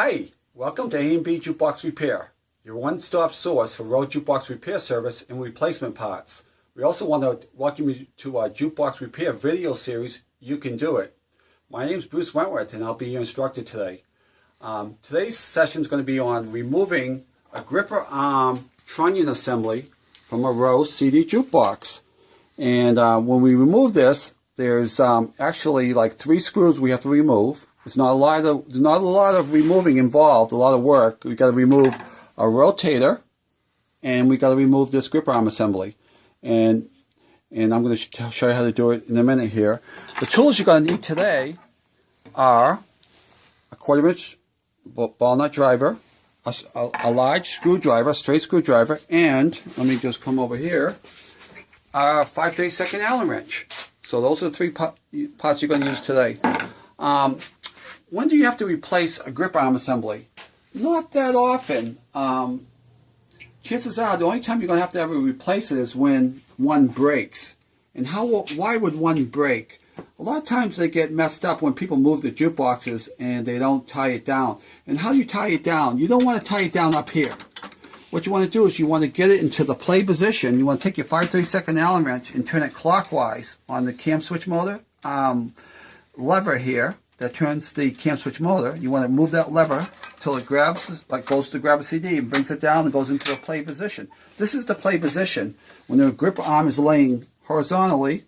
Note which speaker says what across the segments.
Speaker 1: Hi, welcome to A&B Jukebox Repair, your one-stop source for road jukebox repair service and replacement parts. We also want to welcome you to our jukebox repair video series, You Can Do It. My name is Bruce Wentworth and I'll be your instructor today. Today's session is going to be on removing a gripper arm trunnion assembly from a rowe CD jukebox. And when we remove this, there's actually like 3 screws we have to remove. There's not a lot of removing involved, a lot of work. We've got to remove a rotator, and we've got to remove this gripper arm assembly. And I'm going to show you how to do it in a minute here. The tools you're going to need today are a 1/4" ball nut driver, a large screwdriver, straight screwdriver, and let me just come over here, a 5/32 Allen wrench. So those are the 3 parts you're going to use today. When do you have to replace a grip arm assembly? Not that often. Chances are the only time you're going to have to ever replace it is when one breaks. And why would one break? A lot of times they get messed up when people move the jukeboxes and they don't tie it down. And how do you tie it down? You don't want to tie it down up here. What you want to do is you want to get it into the play position. You want to take your 5/32 Allen wrench and turn it clockwise on the cam switch motor lever here that turns the cam switch motor. You want to move that lever till it grabs, like goes to grab a CD and brings it down and goes into a play position. This is the play position when the grip arm is laying horizontally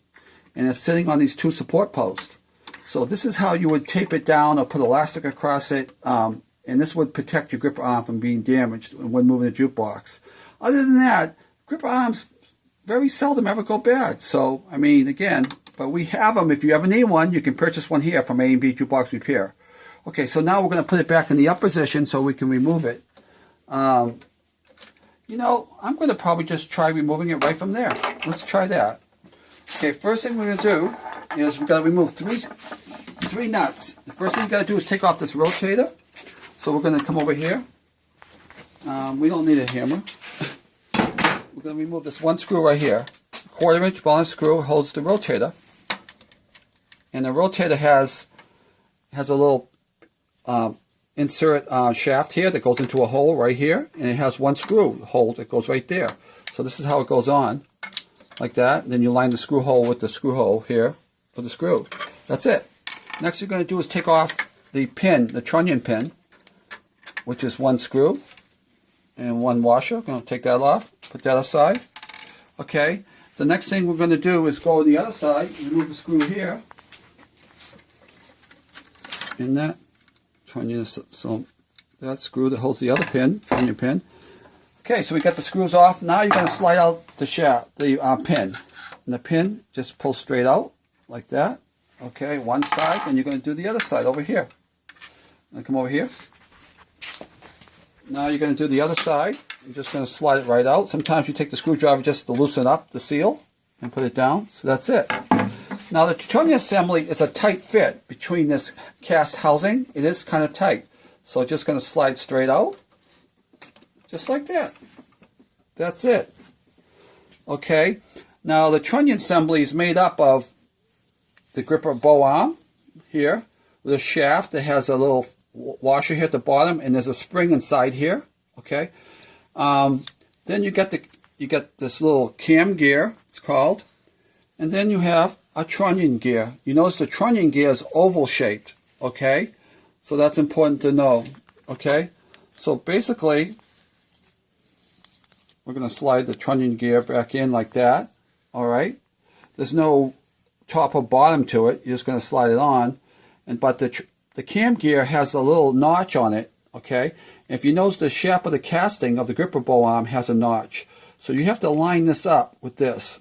Speaker 1: and it's sitting on these 2 support posts. So this is how you would tape it down or put elastic across it. And this would protect your gripper arm from being damaged when moving the jukebox. Other than that, gripper arms very seldom ever go bad. So, I mean, again, but we have them. If you ever need one, you can purchase one here from A&B Jukebox Repair. Okay, so now we're going to put it back in the up position so we can remove it. You know, I'm going to probably just try removing it right from there. Let's try that. Okay, first thing we're going to do is we've got to remove three nuts. The first thing you got to do is take off this rotator. So we're going to come over here. We don't need a hammer. We're going to remove this 1 screw right here. 1/4" ball nut screw holds the rotator. And the rotator has a little insert shaft here that goes into a hole right here. And it has 1 screw hole that goes right there. So this is how it goes on. Like that. And then you line the screw hole with the screw hole here for the screw. That's it. Next you're going to do is take off the pin, the trunnion pin, which is 1 screw and 1 washer. I'm going to take that off, put that aside. Okay, the next thing we're going to do is go to the other side, remove the screw here. And that trunnion, so that screw that holds the other pin, trunnion pin. Okay, so we got the screws off. Now you're going to slide out the shaft, the pin. And the pin just pulls straight out like that. Okay, one side, and you're going to do the other side over here. And come over here. Now you're going to do the other side. You're just going to slide it right out. Sometimes you take the screwdriver just to loosen up the seal and put it down. So that's it. Now the trunnion assembly is a tight fit between this cast housing. It is kind of tight. So just going to slide straight out. Just like that. That's it. Okay. Now the trunnion assembly is made up of the gripper bow arm here with a shaft that has a little washer here at the bottom, and there's a spring inside here. Okay. Then you get this little cam gear, it's called, and then you have a trunnion gear. You notice the trunnion gear is oval shaped. Okay, so that's important to know. Okay, so basically we're going to slide the trunnion gear back in like that. All right, there's no top or bottom to it. You're just going to slide it on, but the cam gear has a little notch on it, okay? If you notice, the shaft of the casting of the gripper bow arm has a notch. So you have to line this up with this.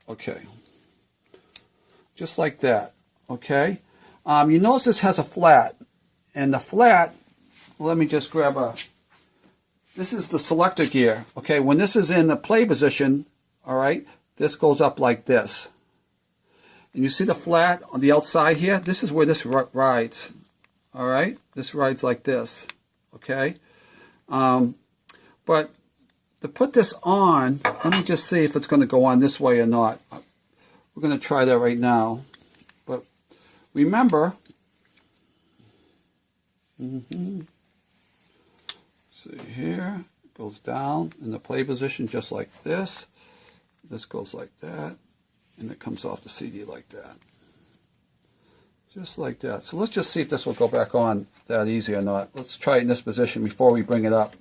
Speaker 1: Okay. Just like that, okay? You notice this has a flat. And the flat, let me just grab this is the selector gear, okay? When this is in the play position, all right, this goes up like this. And you see the flat on the outside here? This is where this rides. All right? This rides like this. Okay? But to put this on, let me just see if it's going to go on this way or not. We're going to try that right now. But remember, See here, it goes down in the play position just like this. This goes like that, and it comes off the CD like that. Just like that. So let's just see if this will go back on that easy or not. Let's try it in this position before we bring it up.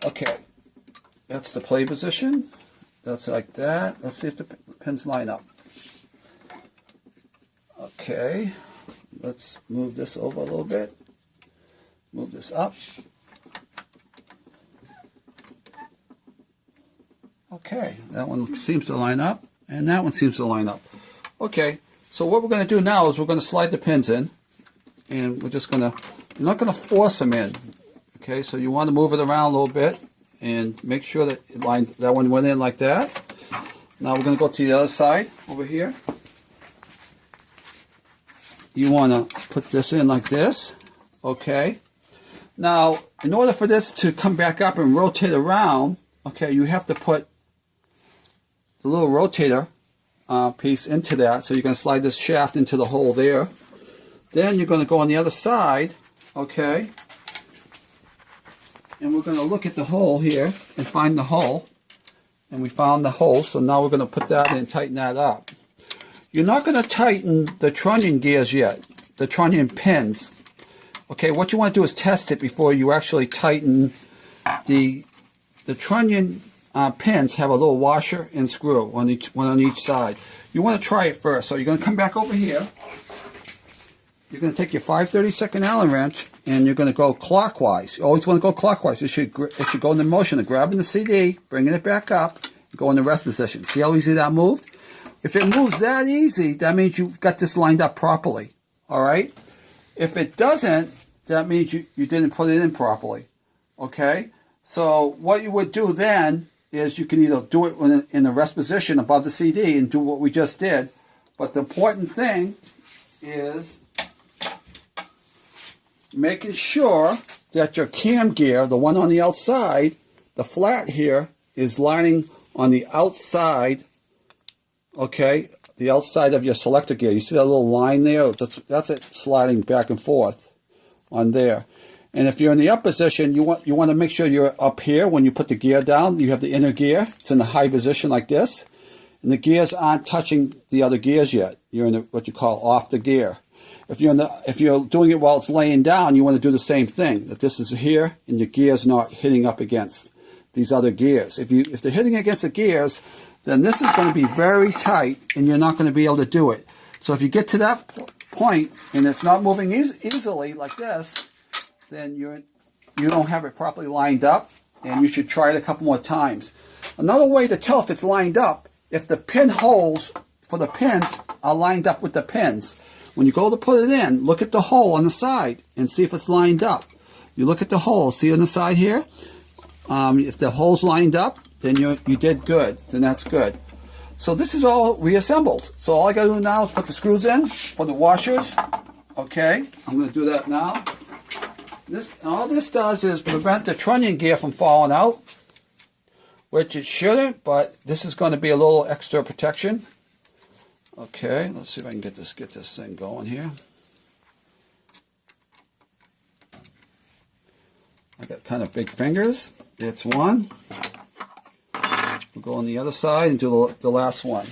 Speaker 1: Okay, that's the play position. That's like that. Let's see if the pins line up. Okay, let's move this over a little bit. Move this up. Okay, that one seems to line up, and that one seems to line up. Okay, so what we're going to do now is we're going to slide the pins in, and we're just going to, you're not going to force them in. Okay, so you want to move it around a little bit and make sure that it lines, that one went in like that. Now we're going to go to the other side over here. You want to put this in like this. Okay. Now, in order for this to come back up and rotate around, okay, you have to put the little rotator piece into that. So you're going to slide this shaft into the hole there. Then you're going to go on the other side, okay, and we're going to look at the hole here and find the hole. And we found the hole, so now we're going to put that in and tighten that up. You're not going to tighten the trunnion gears yet, the trunnion pins. Okay, what you want to do is test it before you actually tighten the trunnion pins. Have a little washer and screw one on each side. You want to try it first. So you're going to come back over here. You're going to take your 5/32 Allen wrench and you're going to go clockwise. You always want to go clockwise. It should go in the motion of grabbing the CD, bringing it back up, and go in the rest position. See how easy that moved? If it moves that easy, that means you've got this lined up properly. All right? If it doesn't, that means you didn't put it in properly. Okay? So what you would do then is you can either do it in the rest position above the CD and do what we just did. But the important thing is making sure that your cam gear, the one on the outside, the flat here, is lining on the outside, okay, the outside of your selector gear. You see that little line there? That's it sliding back and forth on there. And if you're in the up position, you want to make sure you're up here when you put the gear down. You have the inner gear. It's in the high position like this. And the gears aren't touching the other gears yet. You're in what you call off the gear. If you're doing it while it's laying down, you want to do the same thing. That this is here and your gear's not hitting up against these other gears. If they're hitting against the gears, then this is going to be very tight and you're not going to be able to do it. So if you get to that point and it's not moving easily like this, then you don't have it properly lined up, and you should try it a couple more times. Another way to tell if it's lined up, if the pin holes for the pins are lined up with the pins. When you go to put it in, look at the hole on the side and see if it's lined up. You look at the hole, see on the side here? If the hole's lined up, then you did good. Then that's good. So this is all reassembled. So all I got to do now is put the screws in for the washers. Okay, I'm going to do that now. All this does is prevent the trunnion gear from falling out, which it shouldn't, but this is going to be a little extra protection. Okay, let's see if I can get this thing going here. I got kind of big fingers. It's one. We'll go on the other side and do the last one.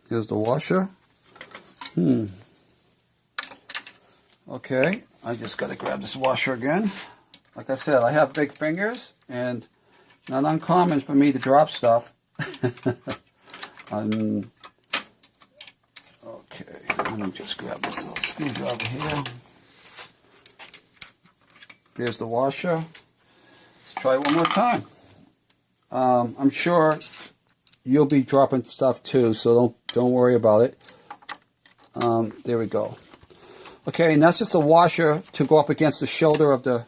Speaker 1: Here's the washer. Okay, I just got to grab this washer again. Like I said, I have big fingers, and not uncommon for me to drop stuff. Okay, let me just grab this little screwdriver here. There's the washer. Let's try it one more time. I'm sure you'll be dropping stuff too, so don't worry about it. There we go. Okay, and that's just a washer to go up against the shoulder of the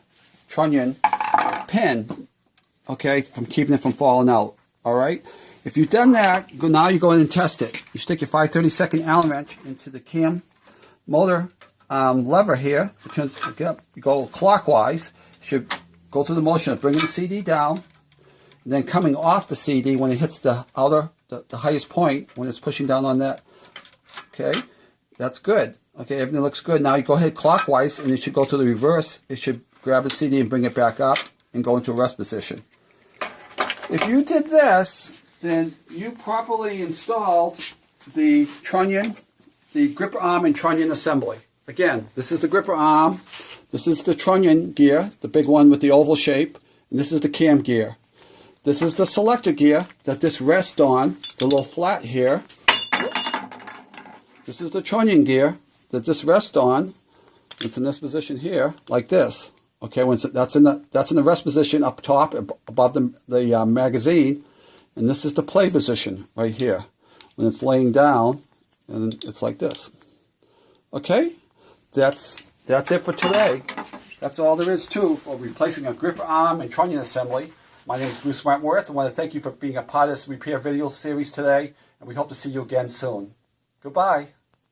Speaker 1: trunnion pin, okay, from keeping it from falling out. All right. If you've done that, now you go in and test it. You stick your 5/32 Allen wrench into the cam motor lever here. You go clockwise. You should go through the motion of bringing the CD down, and then coming off the CD when it hits the outer the highest point when it's pushing down on that. Okay, that's good. Okay, everything looks good. Now you go ahead clockwise, and it should go to the reverse. It should grab the CD and bring it back up and go into a rest position. If you did this, then you properly installed the trunnion, the gripper arm and trunnion assembly. Again, this is the gripper arm, this is the trunnion gear, the big one with the oval shape, and this is the cam gear. This is the selector gear that this rests on, the little flat here. This is the trunnion gear that this rests on. It's in this position here, like this. Okay, that's in the rest position up top above the magazine, and this is the play position right here when it's laying down, and it's like this. Okay, that's it for today. That's all there is for replacing a gripper arm and trunnion assembly. My name is Bruce Wentworth. I want to thank you for being a part of this repair video series today, and we hope to see you again soon. Goodbye.